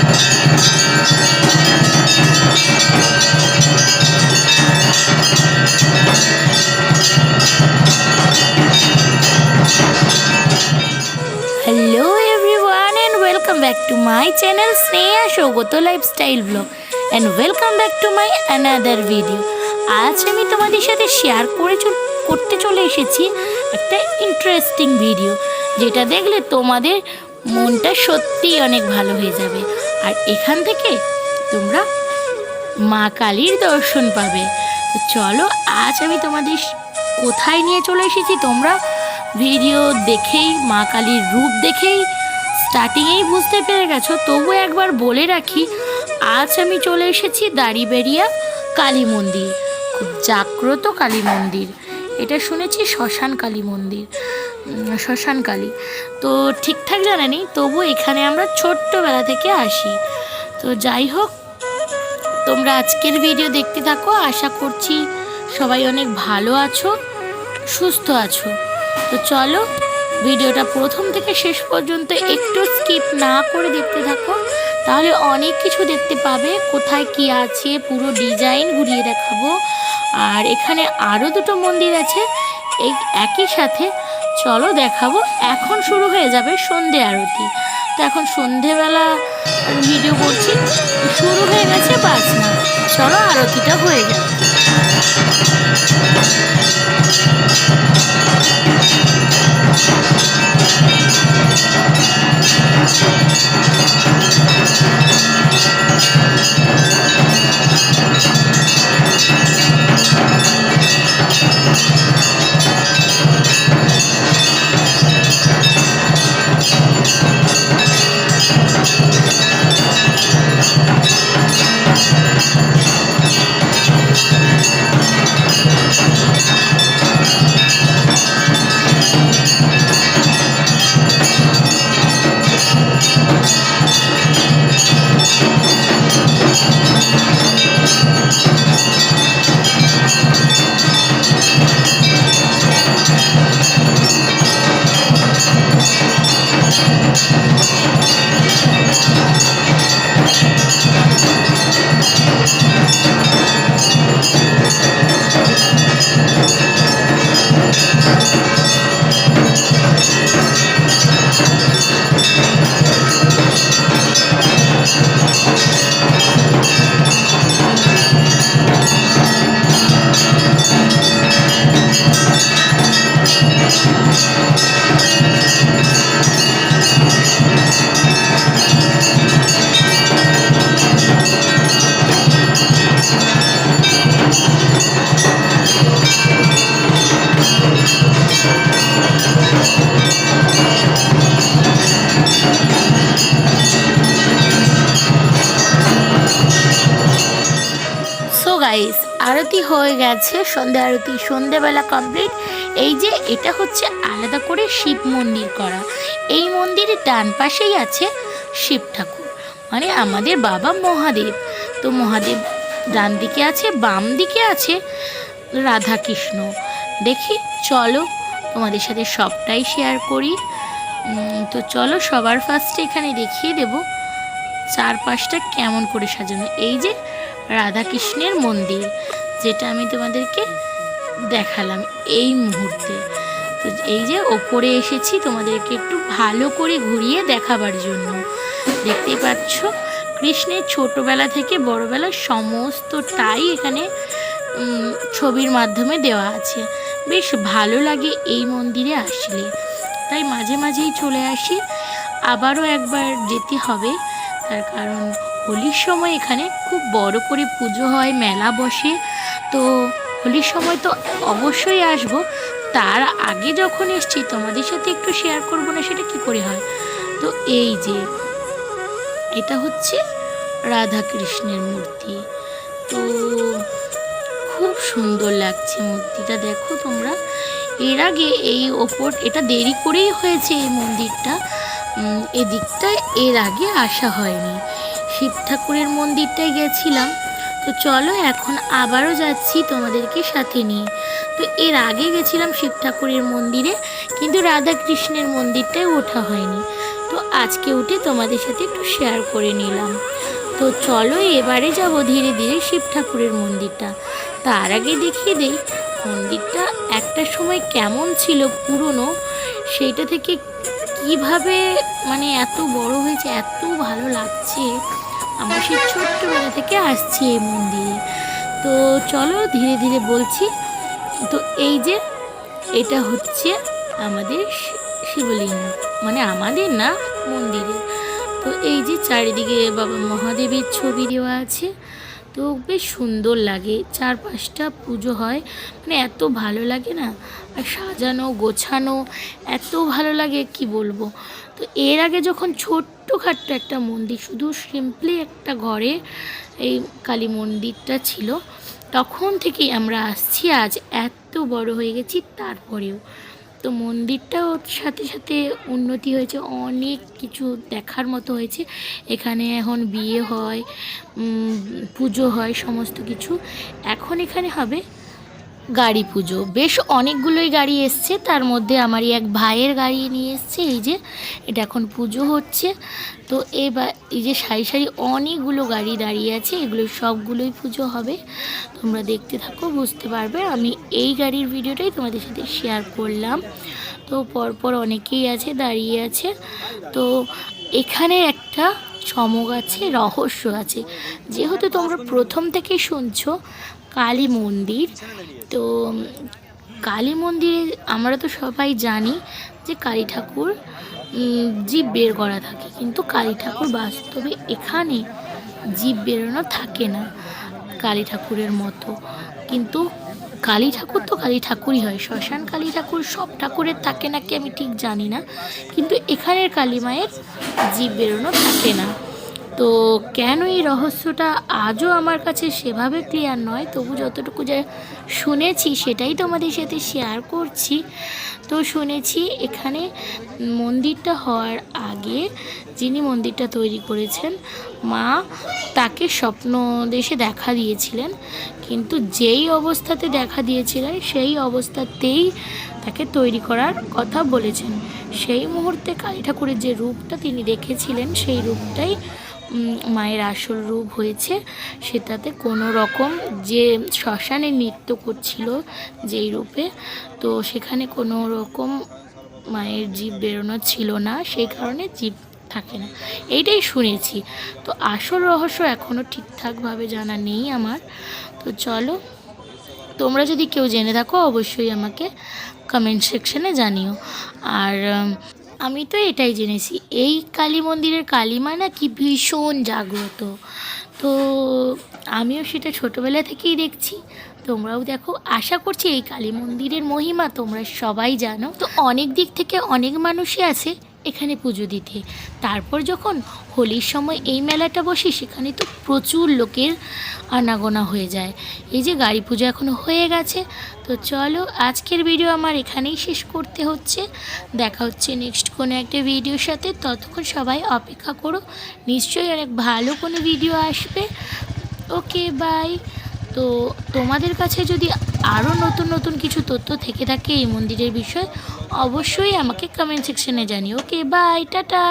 Hello everyone and welcome back to my channel Sneha Shogoto Lifestyle Vlog and welcome back to my another video. আজ আমি তোমাদের সাথে share করতে চলে এসেছি একটা ইন্টারেস্টিং ভিডিও, যেটা দেখলে তোমাদের মনটা সত্যিই অনেক ভালো হয়ে যাবে। আর এখান থেকে তোমরা মা কালীর দর্শন পাবে। তো চলো, আজ আমি তোমাদের কোথায় নিয়ে চলে এসেছি তোমরা ভিডিও দেখেই, মা কালীর রূপ দেখেই স্টার্টিংয়েই বুঝতে পেরে গেছো। তবু একবার বলে রাখি, আজ আমি চলে এসেছি দাড়িবেড়িয়া কালী মন্দির, খুব জাগ্রত কালী মন্দির। এটা শুনেছি শ্মশান কালী মন্দির, শ্মশান কালী তো ঠিকঠাক জানা নেই, তবু এখানে আমরা ছোট্টবেলা থেকে আসি। তো যাই হোক, তোমরা আজকের ভিডিও দেখতে থাকো। আশা করছি সবাই অনেক ভালো আছো, সুস্থ আছো। তো চলো, ভিডিওটা প্রথম থেকে শেষ পর্যন্ত একটু স্কিপ না করে দেখতে থাকো, তাহলে অনেক কিছু দেখতে পাবে। কোথায় কি আছে পুরো ডিজাইন ঘুরিয়ে দেখাবো। আর এখানে আরও দুটো মন্দির আছে এই একই সাথে, চলো দেখাবো। এখন শুরু হয়ে যাবে সন্ধে আরতি। তো এখন সন্ধেবেলা ভিডিও করছি, শুরু হয়ে গেছে বাজনা। চলো আরতিটা হয়ে যাবে। গাইস, আরতি হয়ে গেছে, সন্ধ্যা আরতি সন্ধ্যেবেলা কমপ্লিট। এই যে এটা হচ্ছে আলাদা করে শিব মন্দির করা। এই মন্দিরের ডান পাশেই আছে শিব ঠাকুর, মানে আমাদের বাবা মহাদেব। তো মহাদেব ডান দিকে আছে, বাম দিকে আছে রাধা কৃষ্ণ। দেখি, চলো তোমাদের সাথে সবটাই শেয়ার করি। তো চলো, সবার ফার্স্টে এখানে দেখিয়ে দেব চারপাশটা কেমন করে সাজানো। এই যে রাধা কৃষ্ণের মন্দির, যেটা আমি তোমাদেরকে দেখালাম এই মুহূর্তে। তো এই যে ওপরে এসেছি তোমাদেরকে একটু ভালো করে ঘুরিয়ে দেখাবার জন্য। দেখতেই পাচ্ছ, কৃষ্ণের ছোটোবেলা থেকে বড়োবেলা সমস্তটাই এখানে ছবির মাধ্যমে দেওয়া আছে। বেশ ভালো লাগে এই মন্দিরে আসলে, তাই মাঝে মাঝেই চলে আসি। আবারও একবার যেতে হবে, তার কারণ হোলির সময় এখানে খুব বড় করে পুজো হয়, মেলা বসে। তো হোলির সময় তো অবশ্যই আসব, তার আগে যখন এসছি তোমাদের সাথে একটু শেয়ার করব না, সেটা কি করে হয়। তো এই যে এটা হচ্ছে রাধা কৃষ্ণের মূর্তি। তো খুব সুন্দর লাগছে মূর্তিটা, দেখো তোমরা। এর আগে এই ওপর এটা দেরি করেই হয়েছে এই মন্দিরটা, এদিকটায় এর আগে আসা হয়নি। শিব ঠাকুরের মন্দিরটায় গেছিলাম। তো চলো এখন আবারও যাচ্ছি তোমাদেরকে সাথে নিয়ে। তো এর আগে গেছিলাম শিব ঠাকুরের মন্দিরে, কিন্তু রাধা কৃষ্ণের মন্দিরটায় ওঠা হয়নি। তো আজকে উঠে তোমাদের সাথে একটু শেয়ার করে নিলাম। তো চলো এবারে যাব ধীরে ধীরে শিব ঠাকুরের মন্দিরটা। তার আগে দেখিয়ে দেই মন্দিরটা একটা সময় কেমন ছিল পুরনো, সেইটা থেকে কিভাবে মানে এত বড় হয়েছে, এত ভালো লাগছে। আমরা সেই ছোট্টবেলা থেকে আসছি এই মন্দিরে। তো চলো ধীরে ধীরে বলছি। তো এই যে এটা হচ্ছে আমাদের শিবলিঙ্গ, মানে আমাদের না, মন্দিরে। তো এই যে চারিদিকে বাবা মহাদেবের ছবি দেওয়া আছে। তো বেশ সুন্দর লাগে, চারপাশটা পুজো হয়, মানে এত ভালো লাগে না, আর সাজানো গোছানো এত ভালো লাগে কি বলবো। তো এর আগে যখন ছোট্টখাট্ট একটা মন্দির, শুধু সিম্পলি একটা ঘরে এই কালী মন্দিরটা ছিল, তখন থেকেই আমরা আসছি, আজ এত বড় হয়ে গেছি তারপরেও। তো মন্দিরটাও সাথে সাথে উন্নতি হয়েছে, অনেক কিছু দেখার মতো হয়েছে। এখানে এখন বিয়ে হয়, পুজো হয়, সমস্ত কিছু। এখন এখানে হবে গাড়ি পুজো। বেশ অনেকগুলোই গাড়ি এসছে, তার মধ্যে আমারই এক ভাইয়ের গাড়ি নিয়ে এসছে। এই যে এটা এখন পুজো হচ্ছে। তো এবার এই যে সারি সারি অনেকগুলো গাড়ি দাঁড়িয়ে আছে, এগুলো সবগুলোই পুজো হবে। তোমরা দেখতে থাকো, বুঝতে পারবে। আমি এই গাড়ির ভিডিওটাই তোমাদের সাথে শেয়ার করলাম। তো পরপর অনেকেই আছে, দাঁড়িয়ে আছে। তো এখানে একটা চমক আছে, রহস্য আছে। যেহেতু তোমরা প্রথম থেকেই শুনছো কালী মন্দির, তো কালী মন্দিরে আমরা তো সবাই জানি যে কালী ঠাকুর জীব বের করা থাকে, কিন্তু কালী ঠাকুর বাস্তবে এখানে জীব বেরোনো থাকে না কালী ঠাকুরের মতো। কিন্তু কালী ঠাকুর তো কালী ঠাকুরই হয়। শ্মশান কালী ঠাকুর সব ঠাকুরের থাকে নাকি আমি ঠিক জানি না, কিন্তু এখানের কালী মায়ের জীব বেরোনো থাকে না। তো কেন এই রহস্যটা আজও আমার কাছে সেভাবে ক্লিয়ার নয়, তবু যতটুকু যা শুনেছি সেটাই তোমাদের সাথে শেয়ার করছি। তো শুনেছি এখানে মন্দিরটা হওয়ার আগে যিনি মন্দিরটা তৈরি করেছেন, মা তাকে স্বপ্ন দেশে দেখা দিয়েছিলেন, কিন্তু যেই অবস্থাতে দেখা দিয়েছিলেন সেই অবস্থাতেই তাকে তৈরি করার কথা বলেছেন। সেই মুহূর্তে কালী ঠাকুরের যে রূপটা তিনি দেখেছিলেন, সেই রূপটাই মায়ের আসল রূপ হয়েছে। সেটাতে কোনো রকম যে শ্মশানে নৃত্য করছিল যেই রূপে, তো সেখানে কোনো রকম মায়ের জীব বেরোনো ছিল না, সেই কারণে জীব থাকে না, এইটাই শুনেছি। তো আসল রহস্য এখনও ঠিকঠাকভাবে জানা নেই আমার। তো চলো, তোমরা যদি কেউ জেনে থাকো অবশ্যই আমাকে কমেন্ট সেকশনে জানিও। আর আমি তো এটাই জেনেছি এই কালী মন্দিরের কালীমা নাকি ভীষণ জাগ্রত। তো আমিও সেটা ছোটোবেলা থেকেই দেখছি, তোমরাও দেখো। আশা করছি এই কালী মন্দিরের মহিমা তোমরা সবাই জানো। তো অনেক দিক থেকে অনেক মানুষই আছে এখানে পুজো দিতে। তারপর যখন হোলির সময় এই মেলাটা বসে, সেখানে তো প্রচুর লোকের আনাগোনা হয়ে যায়। এই যে গাড়ি পুজো এখনও হয়ে গেছে। তো চলো, আজকের ভিডিও আমার এখানেই শেষ করতে হচ্ছে। দেখা হচ্ছে নেক্সট কোনো একটা ভিডিওর সাথে। ততক্ষণ সবাই অপেক্ষা করো, নিশ্চয়ই অনেক ভালো কোনো ভিডিও আসবে। ওকে, বাই। তো তোমাদের কাছে যদি আরও নতুন নতুন কিছু তথ্য থেকে থাকে এই মন্দিরের বিষয়ে, অবশ্যই আমাকে কমেন্ট সেকশনে জানিও। ওকে, বাই, টাটা।